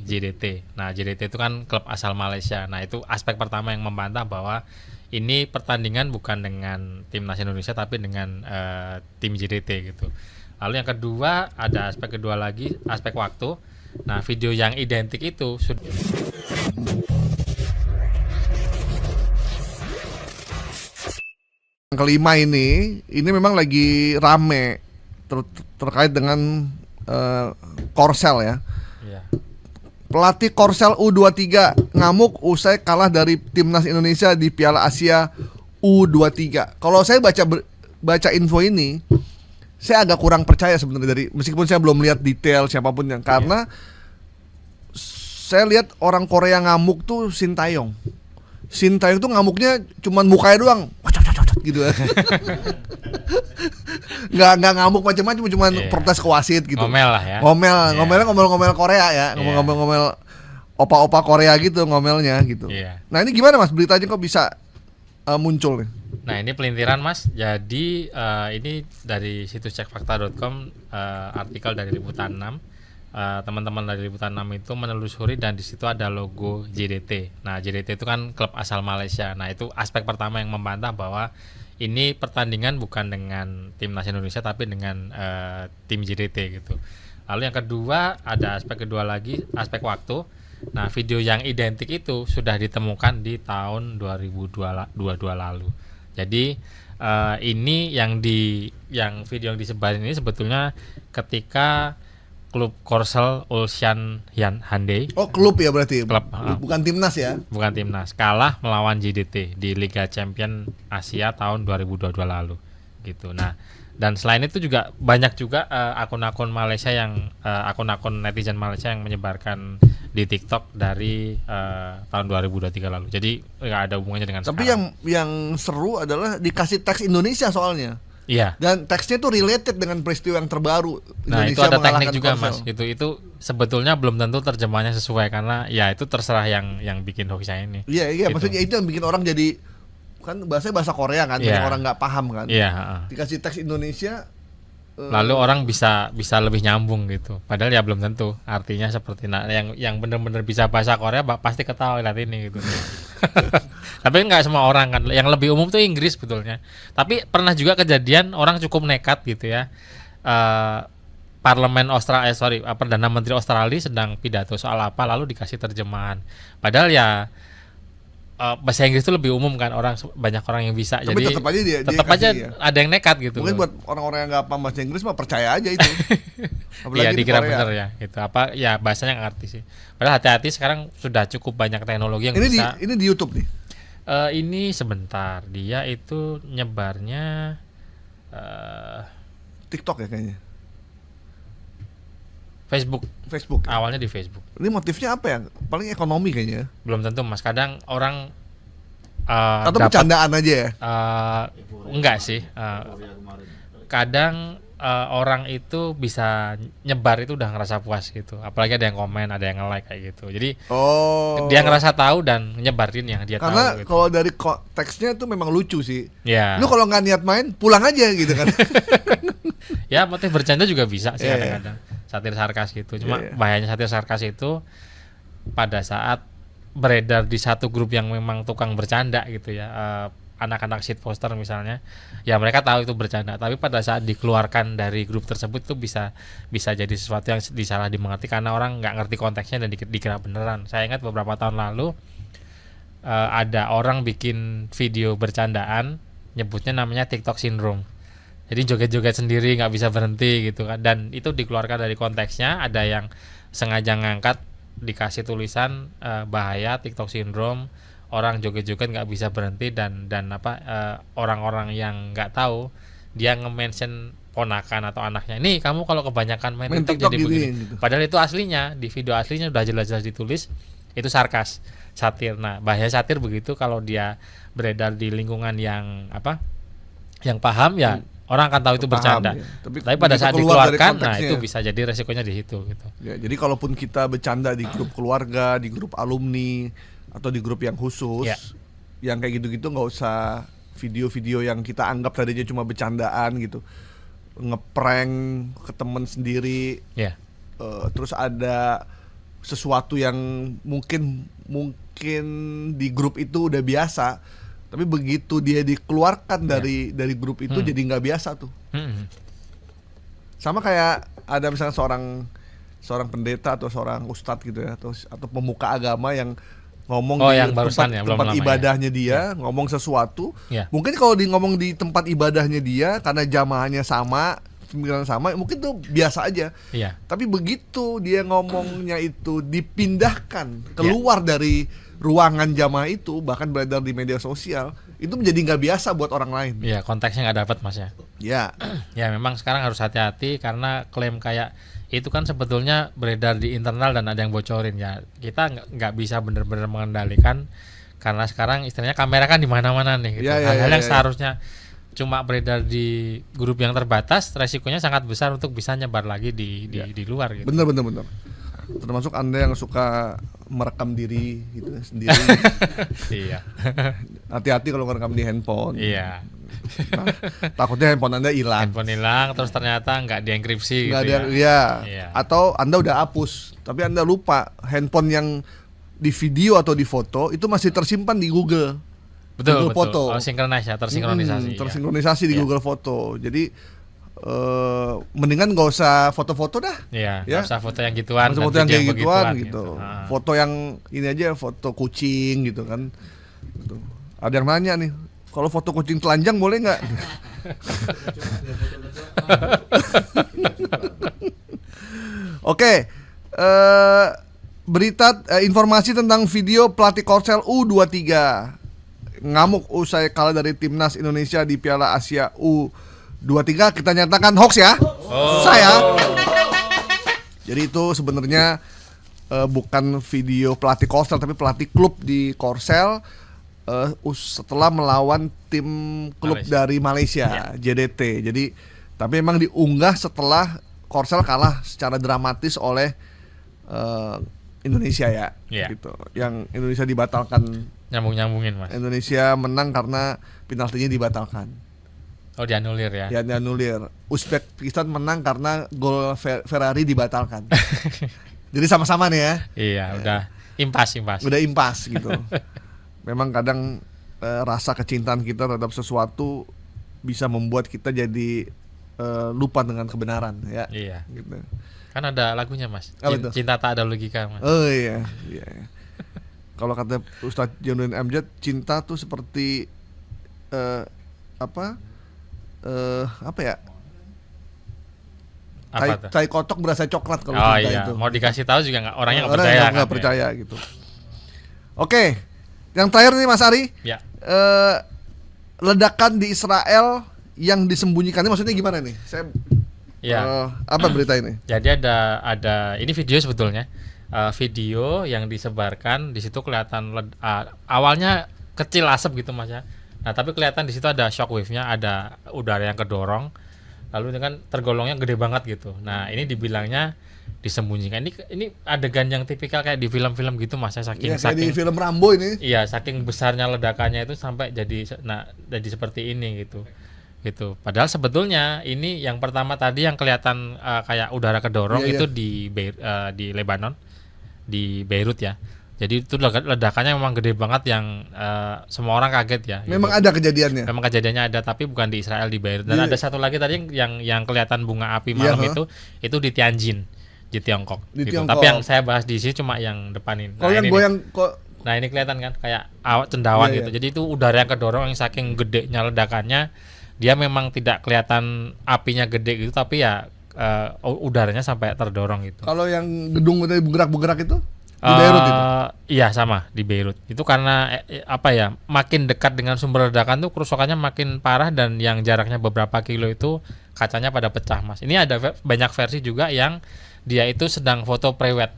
JDT. Nah, JDT itu kan klub asal Malaysia. Nah, itu aspek pertama yang membantah bahwa ini pertandingan bukan dengan timnas Indonesia tapi dengan tim JDT gitu. Lalu yang kedua, ada aspek kedua lagi, aspek waktu. Nah, video yang identik itu sudah kelima ini memang lagi rame terkait dengan Korsel ya. ya. Pelatih Korsel U23 ngamuk usai kalah dari timnas Indonesia di Piala Asia U23. Kalau saya baca info ini, saya agak kurang percaya sebenarnya meskipun saya belum lihat detail siapapun yang karena saya lihat orang Korea ngamuk tuh Sintayong. Sintayong tuh ngamuknya cuman mukanya doang, gitu. nggak ngamuk macam-macam, cuman protes ke wasit gitu. Ngomel lah ya. Ngomel Korea ya, ngomel opa-opa Korea gitu ngomelnya gitu. Nah ini gimana Mas beritanya kok bisa muncul nih? Nah ini pelintiran Mas, jadi ini dari situs cekfakta.com, artikel dari Liputan 6. Teman-teman dari Liputan 6 itu menelusuri dan di situ ada logo JDT. Nah, JDT itu kan klub asal Malaysia. Nah, itu aspek pertama yang membantah bahwa ini pertandingan bukan dengan timnas Indonesia tapi dengan tim JDT gitu. Lalu yang kedua, ada aspek kedua lagi, aspek waktu. Nah, video yang identik itu sudah ditemukan di tahun 2022 lalu. Jadi ini yang video yang disebar ini sebetulnya ketika klub Korsel Ulsan Hyundai. Oh, klub ya berarti. Klub, bukan timnas ya? Bukan timnas. Kalah melawan JDT di Liga Champion Asia tahun 2022 lalu. Gitu. Nah, dan selain itu juga banyak juga akun-akun Malaysia akun-akun netizen Malaysia yang menyebarkan di TikTok dari tahun 2023 lalu. Jadi nggak ada hubungannya dengan Tapi sekarang. yang seru adalah dikasih teks Indonesia soalnya. Iya. Dan teksnya itu related dengan peristiwa yang terbaru. Nah, Indonesia itu ada teknik juga Korsel. Mas. Itu sebetulnya belum tentu terjemahannya sesuai karena ya itu terserah yang bikin hoaxnya ini. Iya, gitu. Maksudnya itu yang bikin orang jadi kan bahasa Korea kan, banyak orang nggak paham kan. Iya. Dikasih teks Indonesia. Lalu orang bisa lebih nyambung gitu. Padahal ya belum tentu. Artinya seperti yang benar-benar bisa bahasa Korea pasti ketahui lihat ini gitu. Tapi nggak semua orang kan. Yang lebih umum tuh Inggris sebetulnya. Tapi pernah juga kejadian orang cukup nekat gitu ya. Perdana Menteri Australia sedang pidato soal apa lalu dikasih terjemahan. Padahal ya bahasa Inggris itu lebih umum kan, banyak orang yang bisa. Tapi jadi tetap aja ada yang nekat gitu. Mungkin buat orang-orang yang nggak paham bahasa Inggris mah percaya aja itu. Iya dikira bener ya gitu. Apa ya bahasanya nggak ngerti sih. Padahal hati-hati sekarang sudah cukup banyak teknologi yang bisa. Ini di YouTube nih. Ini sebentar, dia itu nyebarnya TikTok ya kayaknya. Facebook. Ya? Awalnya di Facebook. Ini motifnya apa ya? Paling ekonomi kayaknya. Belum tentu Mas. Kadang orang atau bercandaan aja ya? Enggak sih. Kadang orang itu bisa nyebar itu udah ngerasa puas gitu. Apalagi ada yang komen, ada yang nge-like kayak gitu. Jadi dia ngerasa tahu dan nyebarin yang dia tahu. Karena gitu. kalau dari teksnya itu memang lucu sih. Ya. Lu kalau nggak niat main, pulang aja gitu kan. Ya motif bercanda juga bisa sih kadang-kadang. Satir sarkas gitu. Cuma bahayanya satir sarkas itu pada saat beredar di satu grup yang memang tukang bercanda gitu ya. Anak-anak shit poster misalnya, ya mereka tahu itu bercanda, tapi pada saat dikeluarkan dari grup tersebut itu bisa jadi sesuatu yang disalah dimengerti karena orang nggak ngerti konteksnya dan dikira beneran. Saya ingat beberapa tahun lalu ada orang bikin video bercandaan, nyebutnya namanya TikTok syndrome. Jadi joget-joget sendiri nggak bisa berhenti gitu kan, dan itu dikeluarkan dari konteksnya. Ada yang sengaja ngangkat, dikasih tulisan bahaya TikTok syndrome, orang joget-joget nggak bisa berhenti dan orang-orang yang nggak tahu dia nge-mention ponakan atau anaknya, nih kamu kalau kebanyakan main TikTok jadi begini gitu. Padahal itu aslinya, di video aslinya udah jelas-jelas ditulis itu sarkas, satir. Nah bahaya satir begitu, kalau dia beredar di lingkungan yang paham ya orang akan tahu itu bercanda ya. Tapi pada saat dikeluarkan, nah itu bisa jadi resikonya di situ gitu. Ya, jadi kalaupun kita bercanda di grup keluarga, di grup alumni atau di grup yang khusus, yang kayak gitu-gitu nggak usah video-video yang kita anggap tadinya cuma bercandaan gitu, ngeprank ke temen sendiri, terus ada sesuatu yang mungkin di grup itu udah biasa, tapi begitu dia dikeluarkan dari grup itu jadi nggak biasa tuh. Sama kayak ada misalnya seorang pendeta atau seorang ustadz gitu ya, atau pemuka agama yang ngomong di yang barusan tempat ibadahnya dia, ngomong sesuatu. Mungkin kalau ngomong di tempat ibadahnya dia karena jamaahnya sama, pemikiran sama, mungkin tuh biasa aja. Tapi begitu dia ngomongnya itu dipindahkan keluar dari ruangan jamaah itu, bahkan beredar di media sosial, itu menjadi nggak biasa buat orang lain. Iya, konteksnya nggak dapat Mas ya. Ya memang sekarang harus hati-hati karena klaim kayak itu kan sebetulnya beredar di internal dan ada yang bocorin ya. Kita nggak bisa benar-benar mengendalikan karena sekarang istilahnya kamera kan di mana-mana nih. Gitu. Hal-hal yang seharusnya cuma beredar di grup yang terbatas, resikonya sangat besar untuk bisa nyebar lagi di luar. Gitu. Bener. Termasuk Anda yang suka merekam diri gitu sendiri. Iya. Hati-hati kalau merekam di handphone. Iya. Nah, takutnya handphone Anda hilang. Terus ternyata nggak dienkripsi gitu ya. Atau Anda udah hapus, tapi Anda lupa handphone yang di video atau di foto itu masih tersimpan di Google. Betul. Foto. Tersinkronisasi di Google Foto. Jadi mendingan nggak usah foto-foto dah. Nggak usah foto yang gituan. Foto yang kayak gituan gitu. Foto yang ini aja, foto kucing gitu kan. Gitu. Ada yang nanya nih, kalau foto kucing telanjang boleh nggak? Oke, berita informasi tentang video pelatih Korsel U23 ngamuk usai kalah dari timnas Indonesia di Piala Asia U23, kita nyatakan hoax ya. Saya. Jadi itu sebenarnya bukan video pelatih Korsel tapi pelatih klub di Korsel setelah melawan tim klub dari Malaysia, JDT. Jadi tapi memang diunggah setelah Korsel kalah secara dramatis oleh Indonesia ya. Gitu. Yang Indonesia dibatalkan. Nyambungin Mas. Indonesia menang karena penaltinya dibatalkan. Dianulir ya. Dianulir. Uzbekistan menang karena gol Ferrari dibatalkan. Jadi sama-sama nih ya. Iya, udah impas. Udah impas gitu. Memang kadang rasa kecintaan kita terhadap sesuatu bisa membuat kita jadi lupa dengan kebenaran ya. Iya. Gitu. Kan ada lagunya Mas. Cinta tak ada logika Mas. Oh iya. Kalau kata Ustadz Jainuddin Amjad, cinta tuh seperti apa ya? Tai kotok berasa coklat kalau cinta itu. Mau dikasih tahu juga orangnya nggak percaya gitu. Oke, yang terakhir nih Mas Ari. Ya. Ledakan di Israel yang disembunyikan, ini maksudnya gimana nih? Apa berita ini? Jadi ada ini video sebetulnya. Video yang disebarkan di situ kelihatan awalnya kecil asap gitu Mas ya. Nah, tapi kelihatan di situ ada shockwave-nya, ada udara yang kedorong. Lalu dengan tergolongnya gede banget gitu. Nah, ini dibilangnya disembunyikan. Ini adegan yang tipikal kayak di film-film gitu Mas ya, saking di film Rambo ini. Iya, saking besarnya ledakannya itu sampai jadi seperti ini gitu. Gitu. Padahal sebetulnya ini yang pertama tadi yang kelihatan kayak udara kedorong itu di Lebanon, di Beirut ya. Jadi itu ledakannya memang gede banget yang semua orang kaget ya. Memang gitu. ada kejadiannya. Memang kejadiannya ada, tapi bukan di Israel, di Beirut. Dan ada satu lagi tadi yang kelihatan bunga api malam itu di Tianjin, di Tiongkok. Gitu. Tapi yang saya bahas di sini cuma yang depan ini. Kalau yang goyang Nah ini kelihatan kan kayak cendawan gitu. Jadi itu udara yang kedorong yang saking gedenya ledakannya, dia memang tidak kelihatan apinya gede gitu, tapi ya udaranya sampai terdorong gitu. Kalau yang gedung tadi bergerak-bergerak itu di Beirut itu? Iya sama di Beirut. Itu karena makin dekat dengan sumber ledakan tuh kerusakannya makin parah, dan yang jaraknya beberapa kilo itu kacanya pada pecah Mas. Ini ada banyak versi juga yang dia itu sedang foto prewed.